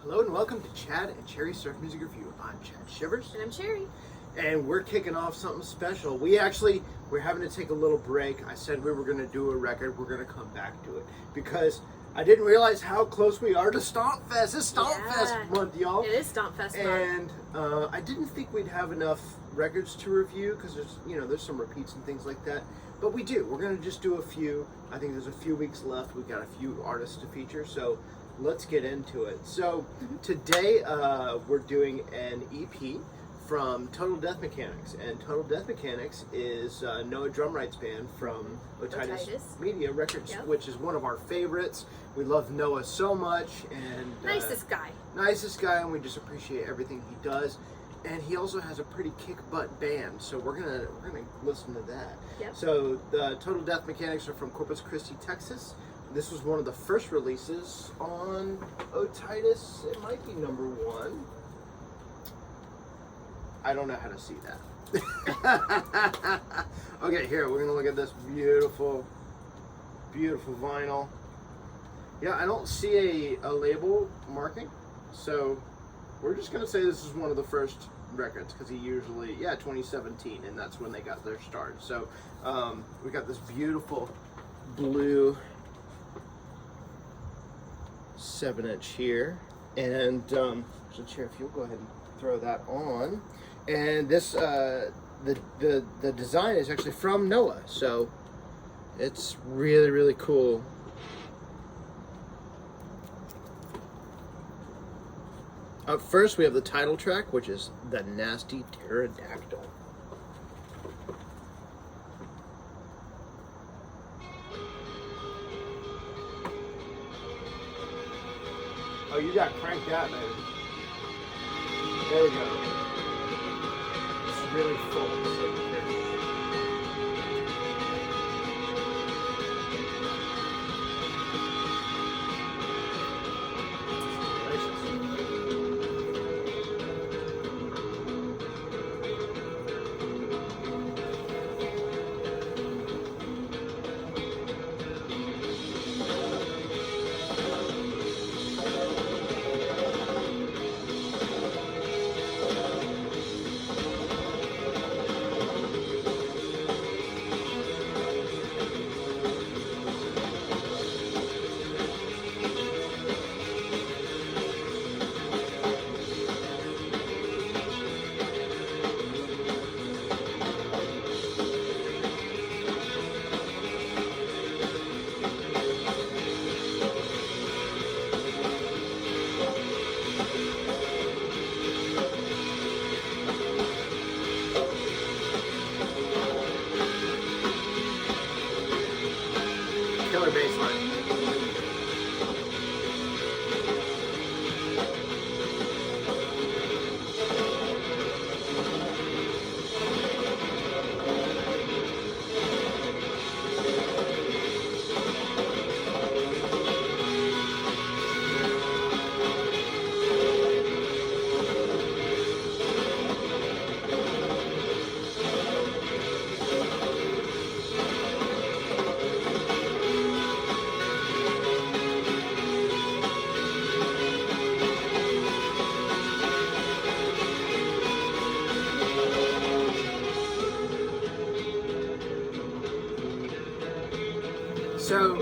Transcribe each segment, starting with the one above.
Hello and welcome to Chad and Cherry Surf Music Review. I'm Chad Shivers. And I'm Cherry. And we're kicking off something special. We're having to take a little break. I said we were going to do a record. We're going to come back to it because I didn't realize how close we are to StompFest. It's StompFest month, y'all. It is StompFest month. And I didn't think we'd have enough records to review because there's some repeats and things like that. But we do. We're going to just do a few. I think there's a few weeks left. We've got a few artists to feature. So let's get into it. So today we're doing an EP from Total Death Mechanics, and Total Death Mechanics is Noah Drumright's band from Otitis Media Records, which is one of our favorites. We love Noah so much, and nicest guy, and we just appreciate everything he does. And he also has a pretty kick-butt band, so we're gonna listen to that. Yep. So the Total Death Mechanics are from Corpus Christi, Texas. This was one of the first releases on Otitis. It might be number one. I don't know how to see that. Okay, here, we're gonna look at this beautiful, beautiful vinyl. Yeah, I don't see a label marking, so we're just gonna say this is one of the first records because he usually, 2017, and that's when they got their start. So we got this beautiful blue 7-inch here, and so Chair, if you'll go ahead and throw that on. And this the design is actually from Noah, so it's really, really cool. Up first we have the title track, which is the Nasty Pterodactyl. Oh, you got cranked out, man. There we go. It's really full. So killer bass line. So,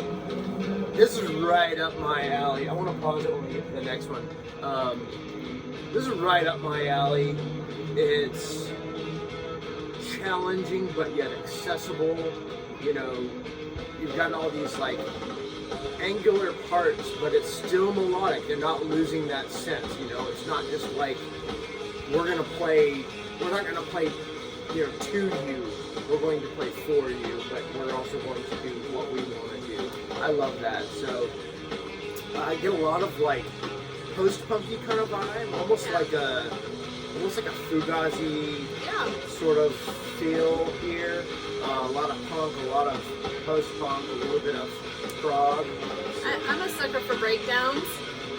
this is right up my alley. I want to pause it when we get to the next one. This is right up my alley. It's challenging, but yet accessible. You know, you've got all these like angular parts, but it's still melodic. They're not losing that sense. You know, it's not just like we're not gonna play, to you. We're going to play for you, but we're also going to do what we want to do. I love that. So I get a lot of like post-punky kind of vibe, almost like a Fugazi sort of feel here. A lot of punk, a lot of post-punk, a little bit of prog. I'm a sucker for breakdowns.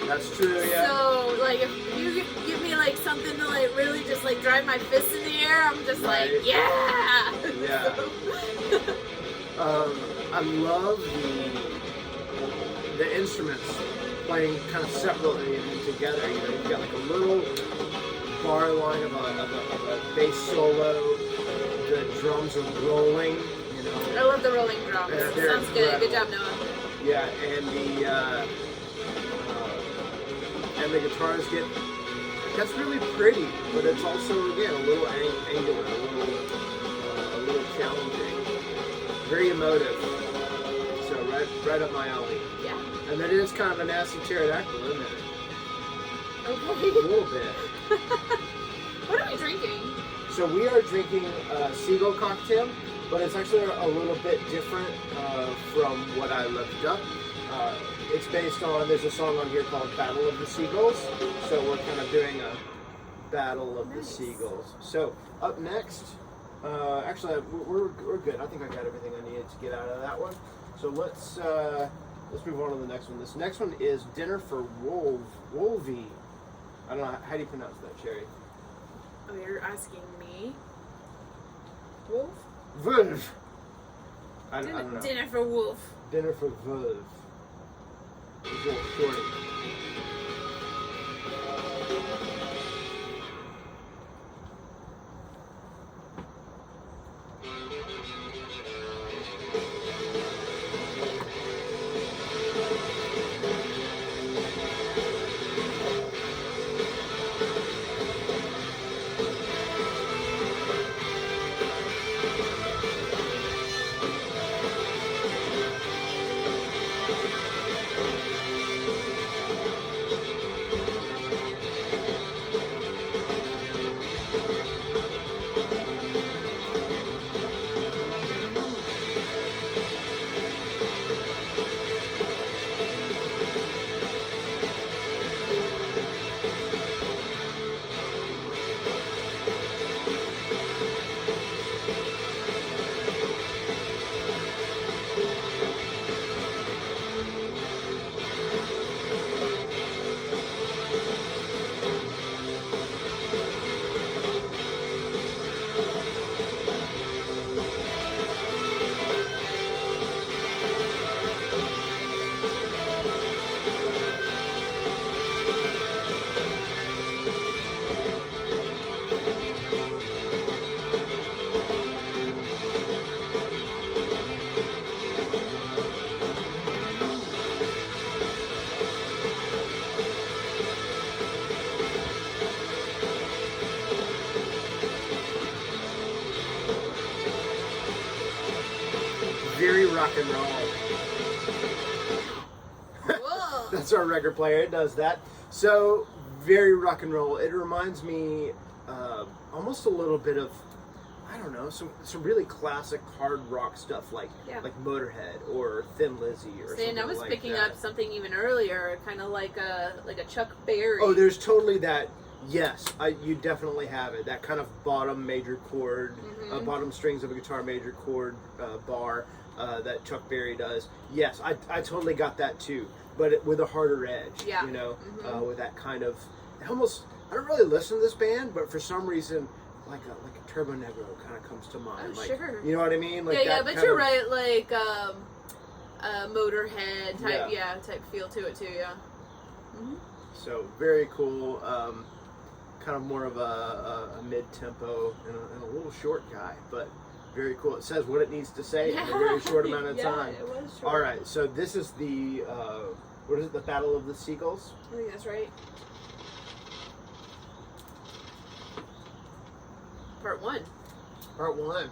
That's true, yeah. So, like, if you give me, like, something to, like, really just, like, drive my fist in the air, I'm just like, yeah! Yeah. I love the instruments playing kind of separately and together. You know, you've got like a little bar line of a bass solo. The drums are rolling. You know. I love the rolling drums. Sounds good. Good job, Noah. Yeah, and the guitars that's really pretty, but it's also again a little angular, a little challenging, very emotive. So right up my alley. Yeah. And that is kind of a nasty pterodactyl, isn't it? Okay. A little bit. What are we drinking? So we are drinking a Seagull cocktail, but it's actually a little bit different from what I looked up. It's based on, there's a song on here called Battle of the Seagulls, so we're kind of doing a Battle of the Seagulls. So up next, actually we're good. I think I got everything I needed to get out of that one. So let's move on to the next one. This next one is Dinner for Wolve. Wolve. I don't know, how do you pronounce that, Cherry? Oh, you're asking me? Wolf? Wolve. I don't know. Dinner for Wolf. Dinner for Wolve. It's a little shorty. Very rock and roll. Whoa. That's our record player. It does that. So very rock and roll. It reminds me almost a little bit of, I don't know, some really classic hard rock stuff like Motorhead or Thin Lizzy or something like that. And I was picking up something even earlier, kind of like a Chuck Berry. Oh, there's totally that. Yes, you definitely have it. That kind of bottom major chord, bottom strings of a guitar major chord bar that Chuck Berry does. Yes, I totally got that too, but with a harder edge. Yeah. You know, with that kind of almost. I don't really listen to this band, but for some reason, like a Turbo Negro kind of comes to mind. Oh, like, sure. You know what I mean? Like yeah, but you're right. Like Motorhead type, type feel to it too. Yeah. Mm-hmm. So very cool. Kind of more of a mid-tempo and a little short guy, but very cool. It says what it needs to say in a very short amount of time. It was short. All right, so this is the what is it? The Battle of the Seagulls. I think that's right. Part 1. Part 1.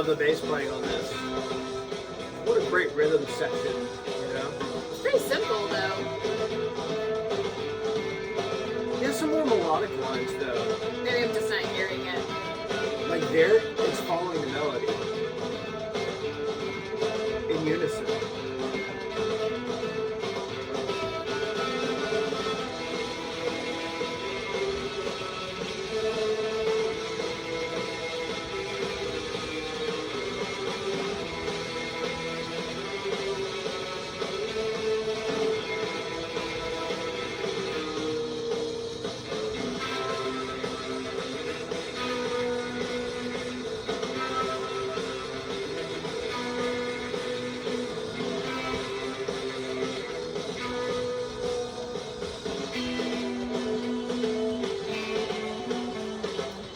the bass playing on this. What a great rhythm section, you know? It's pretty simple though. Yeah, some more melodic lines though. Maybe I'm just not hearing it. Like there, it's following the melody. In unison.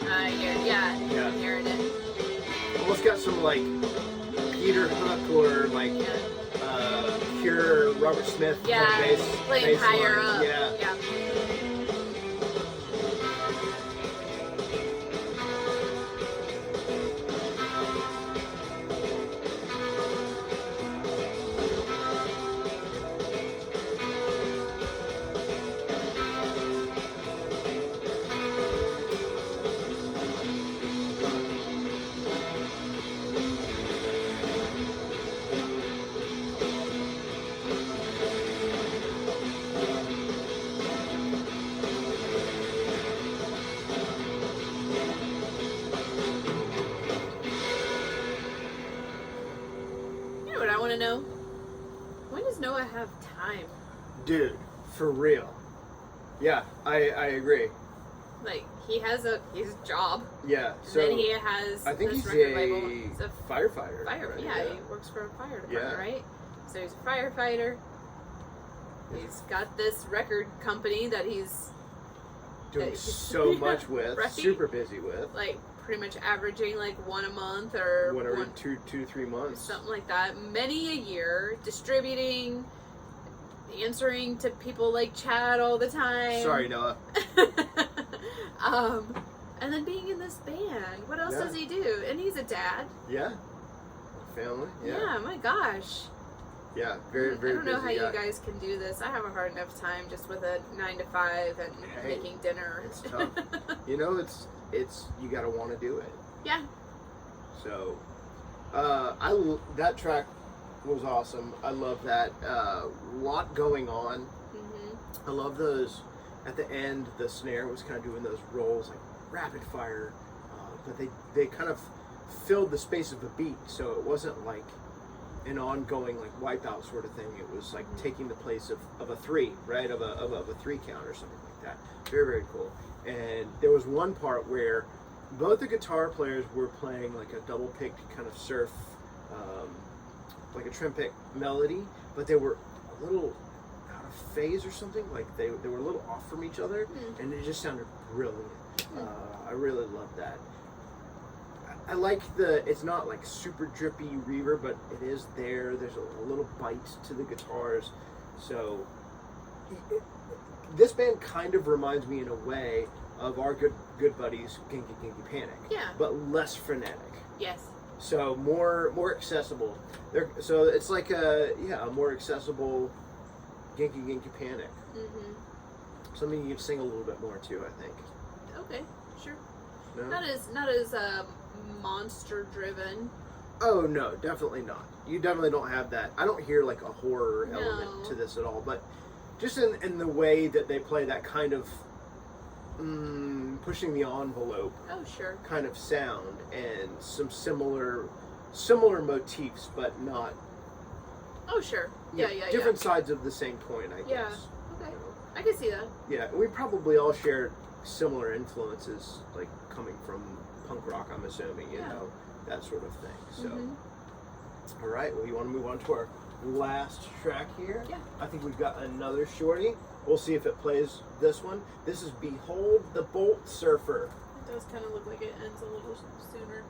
I'm hearing it. Almost got some like Peter Hook or like pure Robert Smith Yeah, bass. playing bass higher line. up. Yeah. Yeah. You know what I want to know? When does Noah have time? Dude, for real. Yeah, I agree. Like, he has a job. Yeah, And so then he has I think this he's record a label. He's a firefighter. fire. right? Yeah, he works for a fire department, Yeah. right? So he's a firefighter. He's got this record company that he's Doing so much with, Right? super busy with. like pretty much averaging like one a month or Whatever, one, 2 to 3 months. something like that. Many a year, distributing, answering to people like Chad all the time. Sorry, Noah. And then being in this band. What else Yeah. does he do? And he's a dad. Yeah. Family. Yeah, Yeah. my gosh. Yeah. Very, very I don't know busy how guy. you guys can do this. I have a hard enough time just with a 9 to 5 and Hey, making dinner. it's tough. You know, it's you gotta want to do it. Yeah. So, that track was awesome. I love that. Lot going on. Mm-hmm. I love those. At the end, the snare was kind of doing those rolls like rapid fire, but they kind of filled the space of a beat, so it wasn't like an ongoing like wipeout sort of thing. It was like taking the place of a 3, right? Of a 3 count or something like that. Very, very cool. And there was one part where both the guitar players were playing like a double picked kind of surf, like a trim pick melody, but they were a little out of phase or something. Like they were a little off from each other, and it just sounded brilliant. I really love that. I like it's not like super drippy reverb, but it is there. There's a little bite to the guitars. So this band kind of reminds me in a way of our good buddies, Genki Panic. Yeah. But less frenetic. Yes. So more accessible. So it's like a more accessible Genki Panic. Mm-hmm. Something you can sing a little bit more to, I think. Okay, sure. No? Not as monster driven. Oh no, definitely not. You definitely don't have that. I don't hear like a horror No. element to this at all, but just in the way that they play that kind of pushing the envelope Oh, sure. kind of sound, and some similar motifs, but not Oh, sure. Yeah. different sides of the same coin, I Yeah. guess. Okay. You know? I can see that. Yeah, we probably all share similar influences, like coming from punk rock, I'm assuming, you Yeah. know, that sort of thing. So, Mhm. all right, well, you want to move on to our last track here? Yeah. I think we've got another shorty. We'll see if it plays this one. This is Behold the Bolt Surfer. It does kind of look like it ends a little sooner.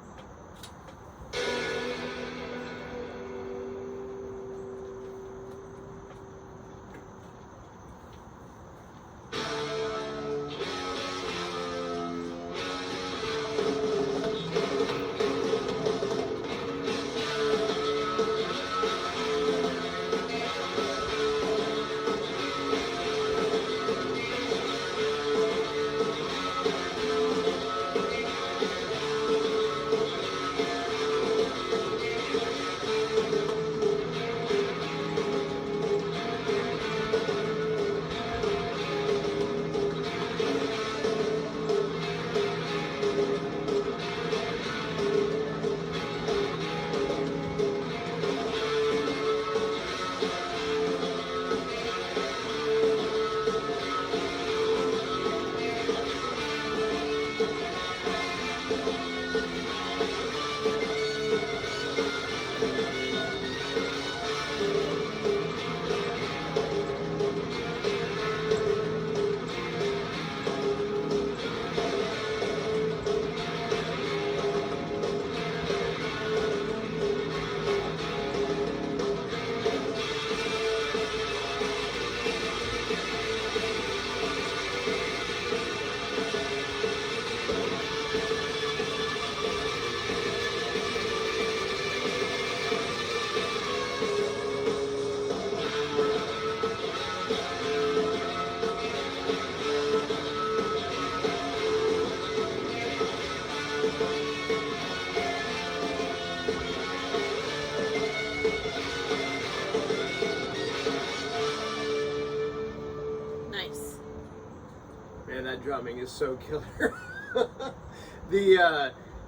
drumming is so killer.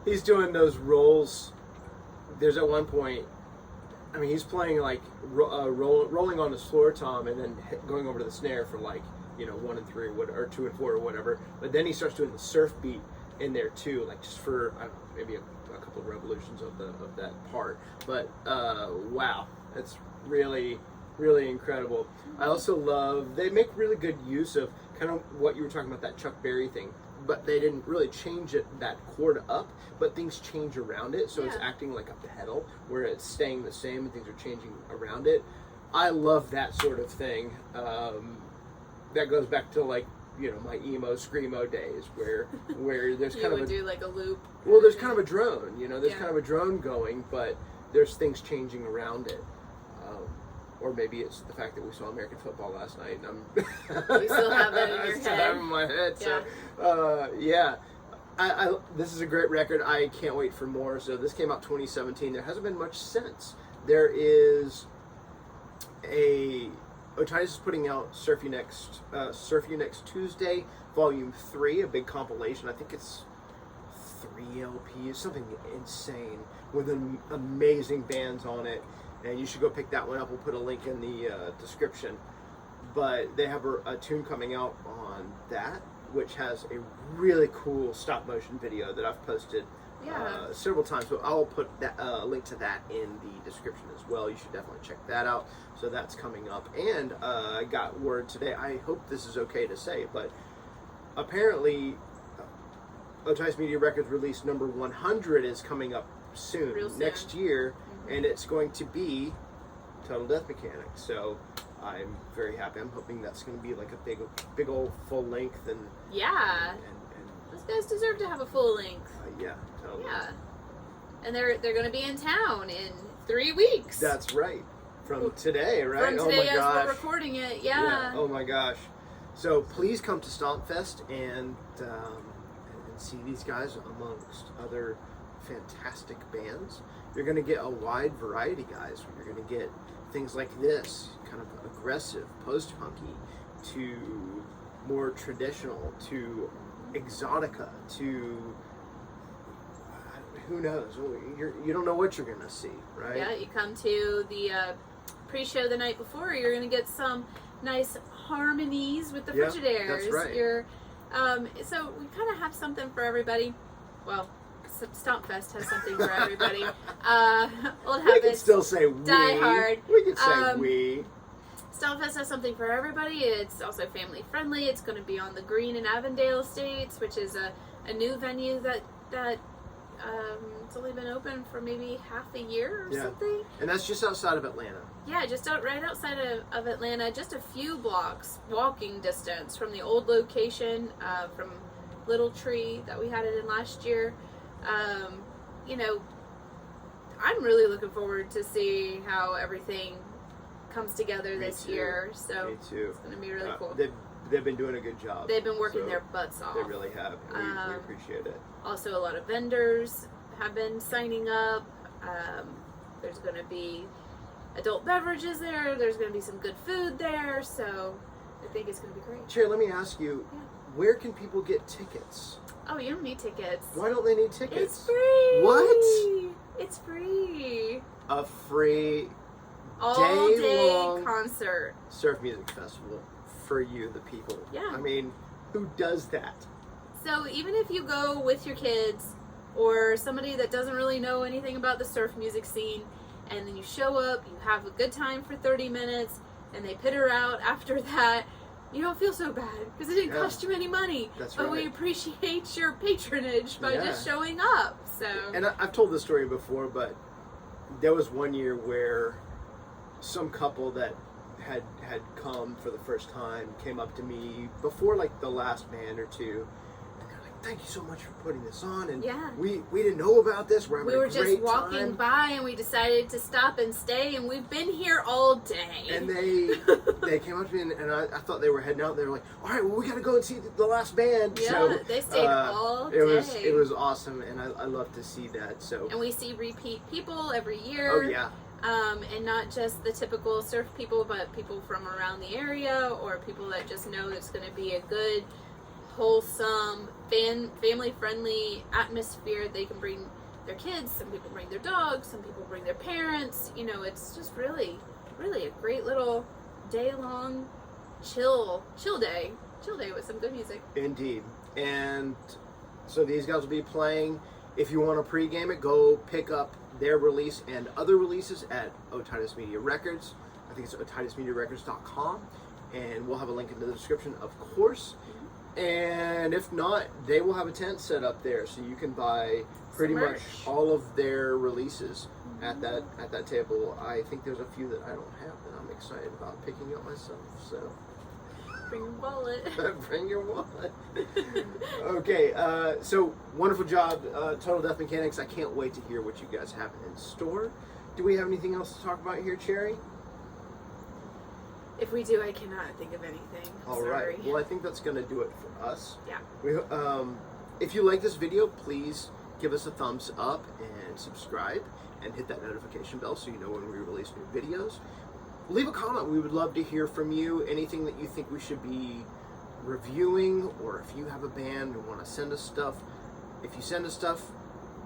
He's doing those rolls. There's at one point, I mean, he's playing like rolling on his floor tom and then going over to the snare for like, 1 and 3 or 2 and 4 or whatever. But then he starts doing the surf beat in there too, like just for maybe a couple of revolutions of that part. But wow, it's really, really incredible. I also love, they make really good use of kind of what you were talking about, that Chuck Berry thing, but they didn't really change that chord up, but things change around it, so it's acting like a pedal where it's staying the same and things are changing around it. I love that sort of thing. That goes back to like, my emo screamo days where there's kind of a, do like a loop. Well, there's kind of a drone, there's kind of a drone going, but there's things changing around it. Or maybe it's the fact that we saw American football last night and You still have that in your I still have it in my head. So, this is a great record. I can't wait for more. So this came out 2017. There hasn't been much since. There is Otitis is putting out Surf You Next Tuesday, Volume 3, a big compilation. I think it's 3 LPs, something insane, with amazing bands on it. And you should go pick that one up. We'll put a link in the description. But they have a tune coming out on that, which has a really cool stop motion video that I've posted several times. So I'll put that link to that in the description as well. You should definitely check that out. So that's coming up. And I got word today, I hope this is okay to say, but apparently Otitis Media Records release number 100 is coming up soon. Next year. And it's going to be Total Death Mechanics. So I'm very happy. I'm hoping that's going to be like a big old full length. And those guys deserve to have a full length. Totally. Yeah. And they're going to be in town in 3 weeks. That's right. From today, right? From today, as we're recording it. Yeah. Oh my gosh. So please come to StompFest and see these guys amongst other fantastic bands. You're going to get a wide variety, guys. You're going to get things like this, kind of aggressive, post-punky, to more traditional, to exotica, to who knows? You don't know what you're going to see, right? Yeah, you come to the pre-show the night before, you're going to get some nice harmonies with the Frigidaires. That's right. So we kind of have something for everybody. Well, StompFest has something for everybody. Old habits. We can still say we. Die hard. We can say we. StompFest has something for everybody. It's also family friendly. It's going to be on the Green and Avondale Estates, which is a new venue that it's only been open for maybe half a year or something. And that's just outside of Atlanta. Yeah, just right outside of Atlanta, just a few blocks walking distance from the old location, from Little Tree that we had it in last year. I'm really looking forward to see how everything comes together this year. So Me too. It's going to be really cool. They've been doing a good job. They've been working their butts off. They really have. We appreciate it. Also, a lot of vendors have been signing up. There's going to be adult beverages there. There's going to be some good food there. So I think it's going to be great. Cherry, let me ask you, where can people get tickets? Oh, you don't need tickets. Why don't they need tickets? It's free. What? It's free. A free all-day concert. Surf music festival for you, the people. Yeah. I mean, who does that? So even if you go with your kids or somebody that doesn't really know anything about the surf music scene, and then you show up, you have a good time for 30 minutes, and they pitter out after that, you don't feel so bad because it didn't cost you any money. That's but right. we appreciate your patronage by just showing up. So. And I've told this story before, but there was one year where some couple that had come for the first time came up to me before like the last band or two, and they're like, "Thank you so much for putting this on." And we didn't know about this. We're having a great time. We were just walking by and we decided to stop and stay, and we've been here all day. And they came up to me, and I thought they were heading out. They were like, "All right, well, we got to go and see the last band." Yeah, so, they stayed all day. It was awesome, and I love to see that. So. And we see repeat people every year. Oh yeah. And not just the typical surf people, but people from around the area or people that just know it's going to be a good wholesome, family-friendly atmosphere. They can bring their kids, some people bring their dogs, some people bring their parents. You know, it's just really, really a great little day-long chill day with some good music. Indeed. And so these guys will be playing. If you want to pregame it, go pick up their release and other releases at Otitis Media Records. I think it's otitismediarecords.com, and we'll have a link in the description, of course. And if not, they will have a tent set up there, so you can buy pretty much all of their releases at that table. I think there's a few that I don't have that I'm excited about picking up myself. So Bring your wallet. bring your wallet. Okay, so wonderful job, Total Death Mechanics. I can't wait to hear what you guys have in store. Do we have anything else to talk about here, Cherry? If we do, I cannot think of anything. All right. Well, I think that's going to do it for us. Yeah. We, if you like this video, please give us a thumbs up and subscribe and hit that notification bell so you know when we release new videos. Leave a comment. We would love to hear from you. Anything that you think we should be reviewing, or if you have a band and want to send us stuff. If you send us stuff,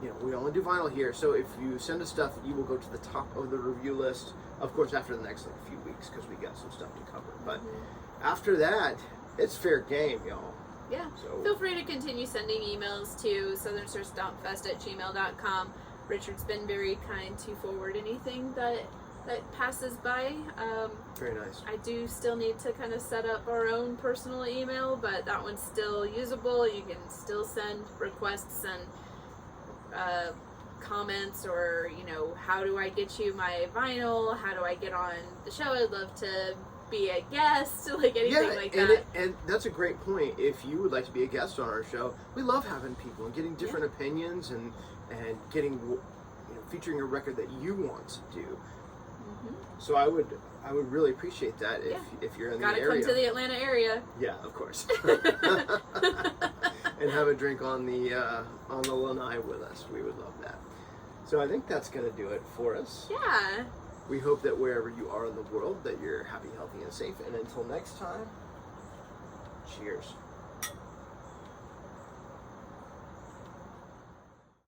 you know, we only do vinyl here, so if you send us stuff, you will go to the top of the review list, of course, after the next few weeks, because we got some stuff to cover. But after that, it's fair game, y'all. Yeah. So feel free to continue sending emails to Southern Surf StompFest at gmail.com. Richard's been very kind to forward anything that passes by. Very nice. I do still need to kind of set up our own personal email, but that one's still usable. You can still send requests and comments, or, you know, how do I get you my vinyl? How do I get on the show? I'd love to be a guest, like anything like that. And that's a great point. If you would like to be a guest on our show, we love having people and getting different opinions and getting, you know, featuring a record that you want to do. So I would really appreciate that if you're in the area. Gotta come to the Atlanta area. Yeah, of course. And have a drink on the lanai with us. We would love that. So I think that's going to do it for us. Yeah. We hope that wherever you are in the world, that you're happy, healthy, and safe. And until next time, cheers.